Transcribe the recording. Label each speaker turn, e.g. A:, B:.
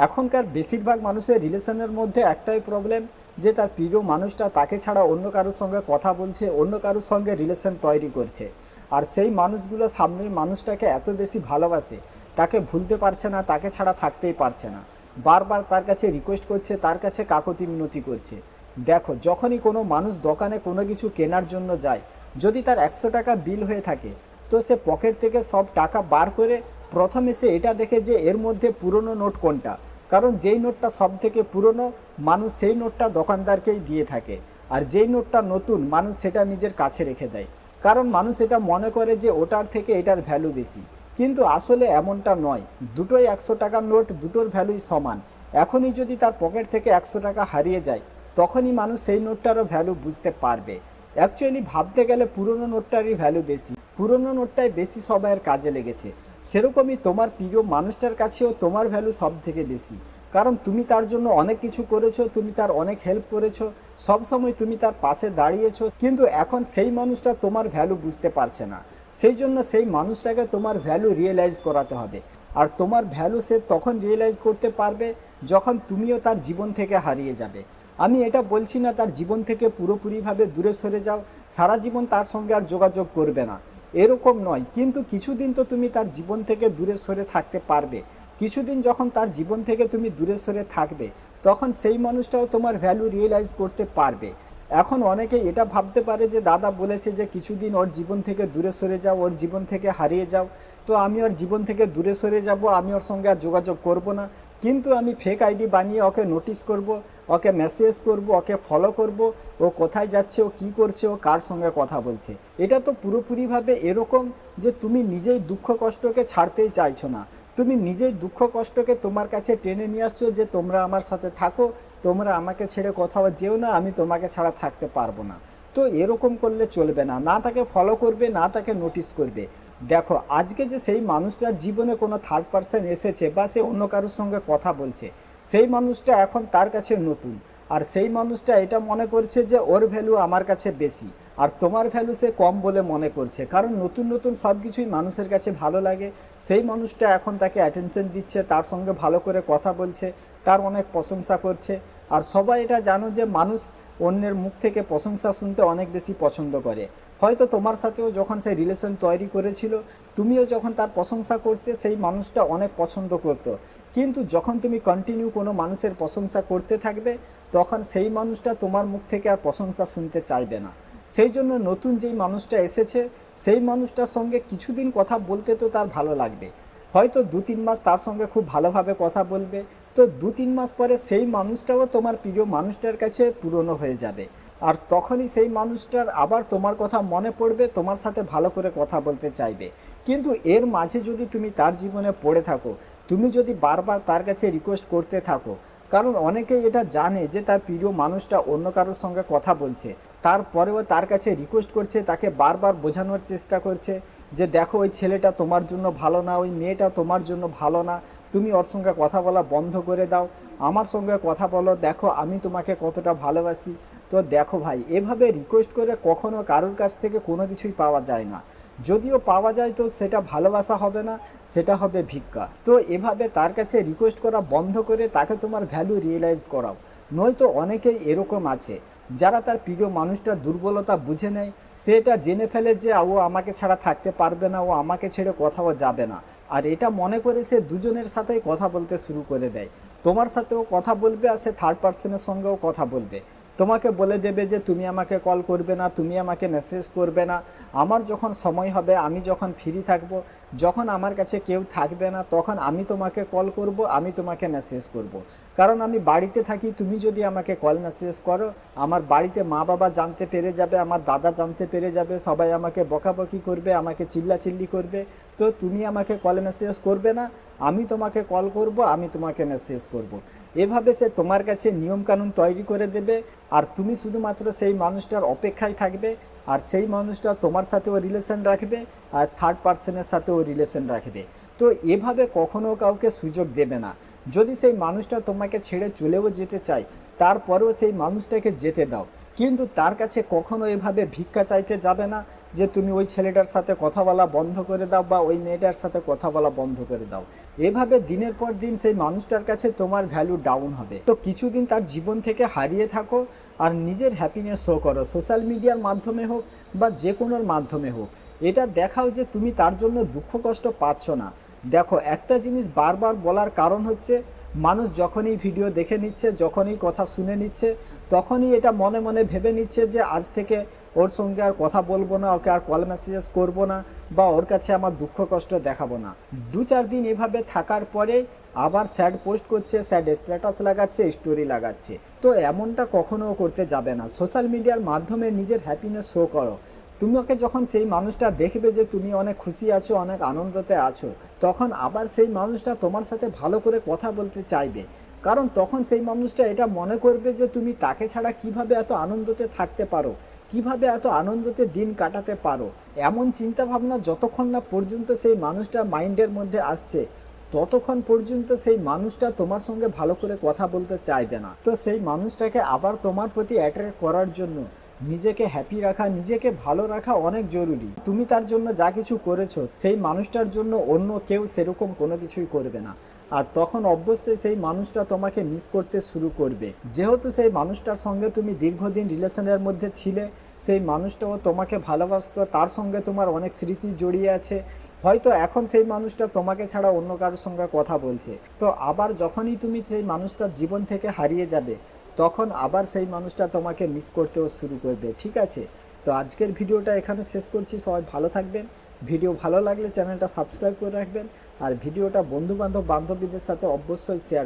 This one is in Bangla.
A: এখনকার বেশিরভাগ মানুষের রিলেশনের মধ্যে একটাই প্রবলেম, যে তার প্রিয় মানুষটা তাকে ছাড়া অন্য কারোর সঙ্গে কথা বলছে, অন্য কারোর সঙ্গে রিলেশন তৈরি করছে। আর সেই মানুষগুলো সামনের মানুষটাকে এত বেশি ভালোবাসে, তাকে ভুলতে পারছে না, তাকে ছাড়া থাকতেই পারছে না, বারবার তার কাছে রিকোয়েস্ট করছে, তার কাছে কাকতি মিনতি করছে। দেখো, যখনই কোনো মানুষ দোকানে কোনো কিছু কেনার জন্য যায়, যদি তার 100 টাকা বিল হয়ে থাকে, তো সে পকেট থেকে সব টাকা বার করে প্রথমে সে এটা দেখে যে এর মধ্যে পুরনো নোট কোনটা। কারণ যেই নোটটা সব থেকে পুরনো, মানুষ সেই নোটটা দোকানদারকেই দিয়ে থাকে। আর যেই নোটটা নতুন, মানুষ সেটা নিজের কাছে রেখে দেয়, কারণ মানুষ এটা মনে করে যে ওটার থেকে এটার ভ্যালু বেশি। কিন্তু আসলে এমনটা নয়। দুটোই 100 টাকার নোট, দুটোর ভ্যালুই সমান। এখনই যদি তার পকেট থেকে 100 টাকা হারিয়ে যায়, তখনই মানুষ সেই নোটটারও ভ্যালু বুঝতে পারবে। অ্যাকচুয়ালি ভাবতে গেলে পুরনো নোটটারই ভ্যালু বেশি, পুরনো নোটটাই বেশি সময়ের কাজে লেগেছে। সেরকমই তোমার প্রিয় মানুষটার কাছেও তোমার ভ্যালু সব থেকে বেশি। কারণ তুমি তার জন্য অনেক কিছু করেছো, তুমি তার অনেক হেল্প করেছো, সবসময় তুমি তার পাশে দাঁড়িয়েছো। কিন্তু এখন সেই মানুষটা তোমার ভ্যালু বুঝতে পারছে না। সেই জন্য সেই মানুষটাকে তোমার ভ্যালু রিয়েলাইজ করাতে হবে। আর তোমার ভ্যালু সে তখন রিয়েলাইজ করতে পারবে যখন তুমিও তার জীবন থেকে হারিয়ে যাবে। আমি এটা বলছি না তার জীবন থেকে পুরোপুরিভাবে দূরে সরে যাও, সারা জীবন তার সঙ্গে আর যোগাযোগ করবে না, এরকম নয়। কিন্তু কিছুদিন তো তুমি তার জীবন থেকে দূরে সরে থাকতে পারবে। কিছুদিন যখন তার জীবন থেকে তুমি দূরে সরে থাকবে, তখন সেই মানুষটাও তোমার ভ্যালু রিয়েলাইজ করতে পারবে। এখন অনেকেই এটা ভাবতে পারে যে দাদা বলেছে যে কিছুদিন ওর জীবন থেকে দূরে সরে যাও, ওর জীবন থেকে হারিয়ে যাও, তো আমি ওর জীবন থেকে দূরে সরে যাব, আমি ওর সঙ্গে আর যোগাযোগ করব না। কিন্তু আমি ফেক আইডি বানিয়ে ওকে নোটিস করব, ওকে মেসেজ করব, ওকে ফলো করব, ও কোথায় যাচ্ছে, ও কী করছে, ও কার সঙ্গে কথা বলছে। এটা তো পুরোপুরিভাবে এরকম যে তুমি নিজেই দুঃখ কষ্টকে ছাড়তেই চাইছো না। তুমি নিজেই দুঃখ কষ্টকে তোমার কাছে টেনে নিয়ে আসছো যে তোমরা আমার সাথে থাকো, তোমরা আমাকে ছেড়ে কোথাও যেও না, আমি তোমাকে ছাড়া থাকতে পারবো না। তো এরকম করলে চলবে না, না তাকে ফলো করবে, না তাকে নোটিস করবে। দেখো, আজকে যে সেই মানুষটার জীবনে কোনো থার্ড পার্সন এসেছে বা সে অন্য কারোর সঙ্গে কথা বলছে, সেই মানুষটা এখন তার কাছে নতুন। আর সেই মানুষটা এটা মনে করছে যে ওর ভ্যালু আমার কাছে বেশি, আর তোমার ভ্যালু সে কম বলে মনে করছে। কারণ নতুন নতুন সব কিছুই মানুষের কাছে ভালো লাগে। সেই মানুষটা এখন তাকে অ্যাটেনশন দিচ্ছে, তার সঙ্গে ভালো করে কথা বলছে, তার অনেক প্রশংসা করছে। আর সবাই এটা জানো যে মানুষ অন্যের মুখ থেকে প্রশংসা শুনতে অনেক বেশি পছন্দ করে। হয়তো তোমার সাথেও যখন সেই রিলেশন তৈরি করেছিল, তুমিও যখন তার প্রশংসা করতে, সেই মানুষটা অনেক পছন্দ করতো। কিন্তু যখন তুমি কন্টিনিউ কোনো মানুষের প্রশংসা করতে থাকবে, তখন সেই মানুষটা তোমার মুখ থেকে আর প্রশংসা শুনতে চাইবে না। সেই জন্য নতুন যেই মানুষটা এসেছে, সেই মানুষটার সঙ্গে কিছুদিন কথা বলতে তো তার ভালো লাগবে। হয়তো 2-3 মাস তার সঙ্গে খুব ভালোভাবে কথা বলবে, তো 2-3 মাস পরে সেই মানুষটাও তোমার প্রিয় মানুষটার কাছে পুরনো হয়ে যাবে। আর তখনই সেই মানুষটার আবার তোমার কথা মনে পড়বে, তোমার সাথে ভালো করে কথা বলতে চাইবে। কিন্তু এর মাঝে যদি তুমি তার জীবনে পড়ে থাকো, তুমি যদি বারবার তার কাছে রিকোয়েস্ট করতে থাকো, কারণ অনেকেই এটা জানে যে তার প্রিয় মানুষটা অন্য কারোর সঙ্গে কথা বলছে, তারপরেও তার কাছে রিকোয়েস্ট করছে, তাকে বারবার বোঝানোর চেষ্টা করছে যে দেখো, ওই ছেলেটা তোমার জন্য ভালো না, ওই মেয়েটা তোমার জন্য ভালো না, তুমি ওর সঙ্গে কথা বলা বন্ধ করে দাও, আমার সঙ্গে কথা বলো, দেখো আমি তোমাকে কতটা ভালোবাসি। তো দেখো ভাই, এভাবে রিকোয়েস্ট করে কখনো কারোর কাছ থেকে কোনো কিছুই পাওয়া যায় না। যদিও পাওয়া যায় তো সেটা ভালোবাসা হবে না, সেটা হবে ভিক্ষা। তো এভাবে তার কাছে রিকোয়েস্ট করা বন্ধ করে তাকে তোমার ভ্যালু রিয়েলাইজ করাও। নয়তো অনেকেই এরকম আছে যারা তার প্রিয় মানুষটার দুর্বলতা বুঝে নেয়, সে এটা জেনে ফেলে যে ও আমাকে ছাড়া থাকতে পারবে না, ও আমাকে ছেড়ে কোথাও যাবে না। আর এটা মনে করে সে দুজনের সাথেই কথা বলতে শুরু করে দেয়। তোমার সাথেও কথা বলবে, আর সে থার্ড পার্সনের সঙ্গেও কথা বলবে। তোমাকে বলে দেবে যে তুমি আমাকে কল করবে না, তুমি আমাকে মেসেজ করবে না, আমার যখন সময় হবে, আমি যখন ফ্রি থাকব, যখন আমার কাছে কেউ থাকবে না, তখন আমি তোমাকে কল করব, আমি তোমাকে মেসেজ করব। কারণ আমি বাড়িতে থাকি, তুমি যদি আমাকে কল মেসেজ করো, আমার বাড়িতে মা বাবা জানতে পেরে যাবে, আমার দাদা জানতে পেরে যাবে, সবাই আমাকে বকাবকি করবে, আমাকে চিল্লাচিল্লি করবে। তো তুমি আমাকে কল মেসেজ করবে না, আমি তোমাকে কল করব, আমি তোমাকে মেসেজ করব। এভাবে সে তোমার কাছে নিয়মকানুন তৈরি করে দেবে। আর তুমি শুধুমাত্র সেই মানুষটার অপেক্ষায় থাকবে, আর সেই মানুষটা তোমার সাথেও রিলেশন রাখবে, আর থার্ড পার্সনের সাথেও রিলেশন রাখবে। তো এভাবে কখনো কাউকে সুযোগ দেবে না। যদি সেই মানুষটা তোমাকে ছেড়ে চলেও যেতে চায়, তারপরেও সেই মানুষটাকে যেতে দাও। কিন্তু তার কাছে কখনো এভাবে ভিক্ষা চাইতে যাবে না যে তুমি ওই ছেলেটার সাথে কথা বলা বন্ধ করে দাও বা ওই মেয়েটার সাথে কথা বলা বন্ধ করে দাও। এভাবে দিনের পর দিন সেই মানুষটার কাছে তোমার ভ্যালু ডাউন হবে। তো কিছুদিন তার জীবন থেকে হারিয়ে থাকো আর নিজের হ্যাপিনেস শো করো, সোশ্যাল মিডিয়ার মাধ্যমে হোক বা যে কোনোর মাধ্যমে হোক। এটা দেখাও যে তুমি তার জন্য দুঃখ কষ্ট পাচ্ছ না। দেখো, একটা জিনিস বারবার বলার কারণ হচ্ছে মানুষ যখনই ভিডিও দেখে নিচ্ছে, যখনই কথা শুনে নিচ্ছে, তখনই এটা মনে মনে ভেবে নিচ্ছে যে আজ থেকে ওর সঙ্গে আর কথা বলবো না, ওকে আর কল মেসেজেস করবো না বা ওর কাছে আমার দুঃখ কষ্ট দেখাবো না। 2-4 দিন এভাবে থাকার পরে আবার স্যাড পোস্ট করছে, স্যাড স্ট্যাটাস লাগাচ্ছে, স্টোরি লাগাচ্ছে। তো এমনটা কখনো করতে যাবে না। সোশ্যাল মিডিয়ার মাধ্যমে নিজের হ্যাপিনেস শো করো। তোমাকে যখন সেই মানুষটা দেখবে যে তুমি অনেক খুশি আছো, অনেক আনন্দতে আছো, তখন আবার সেই মানুষটা তোমার সাথে ভালো করে কথা বলতে চাইবে। কারণ তখন সেই মানুষটা এটা মনে করবে যে তুমি তাকে ছাড়া কিভাবে এত আনন্দতে থাকতে পারো, কিভাবে এত আনন্দতে দিন কাটাতে পারো। এমন চিন্তা ভাবনা যতক্ষণ না পর্যন্ত সেই মানুষটার মাইন্ডের মধ্যে আসছে, ততক্ষণ পর্যন্ত সেই মানুষটা তোমার সঙ্গে ভালো করে কথা বলতে চাইবে না। তো সেই মানুষটাকে আবার তোমার প্রতি অ্যাট্রাক্ট করার জন্য নিজেকে হ্যাপি রাখা, নিজেকে ভালো রাখা অনেক জরুরি। তুমি তার জন্য যা কিছু করেছো সেই মানুষটার জন্য অন্য কেউ সেরকম কোনো কিছুই করবে না। আর তখন অবশ্যই সেই মানুষটা তোমাকে মিস করতে শুরু করবে। যেহেতু সেই মানুষটার সঙ্গে তুমি দীর্ঘদিন রিলেশনের মধ্যে ছিলে, সেই মানুষটাও তোমাকে ভালোবাসতো, তার সঙ্গে তোমার অনেক স্মৃতি জড়িয়ে আছে। হয়তো এখন সেই মানুষটা তোমাকে ছাড়া অন্য কারোর সঙ্গে কথা বলছে। তো আবার যখনই তুমি সেই মানুষটার জীবন থেকে হারিয়ে যাবে, তখন আবার সেই মানুষটা তোমাকে মিস করতেও শুরু করবে। ঠিক আছে, তো আজকের ভিডিওটা এখানে শেষ করছি। সবাই ভালো থাকবেন। ভিডিও ভালো লাগলে চ্যানেলটা সাবস্ক্রাইব করে রাখবেন আর ভিডিওটা বন্ধু বান্ধব বান্ধবীদের সাথে অবশ্যই শেয়ার